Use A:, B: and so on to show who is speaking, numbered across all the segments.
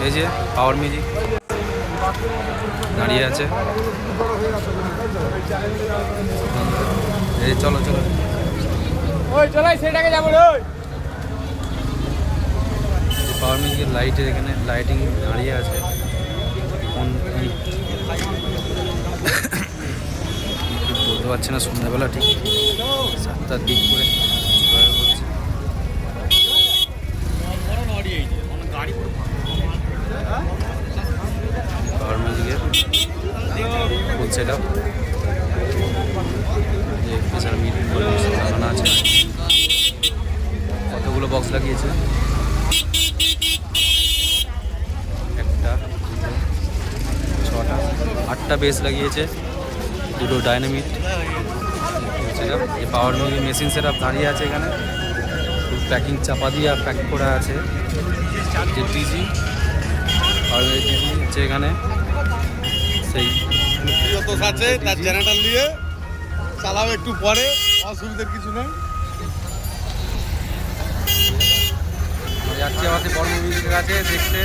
A: এই যে power music দাঁড়িয়ে আছে। এই চলো চলো পাওয়ার মিউজিকের লাইটের এখানে লাইটিং দাঁড়িয়ে আছে। বলতে পারছি না, সন্ধ্যাবেলা ঠিক 7টার দিক করে পাওয়ার মিউজিকের ফুল সেট আপ যে এছাড়া মিটিং লাগানো আছে। কতগুলো বক্স লাগিয়েছে, 1টা 2টো 6টা 8টা বেস লাগিয়েছে, 2টো ডাইনামিক সেট আপ। এই power music machine set up দাঁড়িয়ে আছে এখানে, প্যাকিং চাপা দিয়ে প্যাক করা আছে। যে ডিজি আর ডিজি হচ্ছে এখানে সেই
B: আছে, তার জেনারেটর দিয়ে চালাও একটু পরে, অসুবিধার কিছু নেই।
A: যাচ্ছি আমাদের বড় মিউজিকের কাছে দেখতে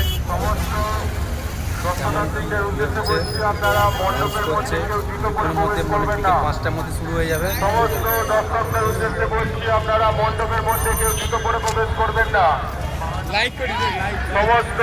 A: করছে। কিছুক্ষণের মধ্যে বিকেল 5টার মধ্যে শুরু হয়ে যাবে।
B: আপনারা মণ্ডপের মধ্যে কেউ জুতো পরে প্রবেশ করবেন না। লাইক করে সমস্ত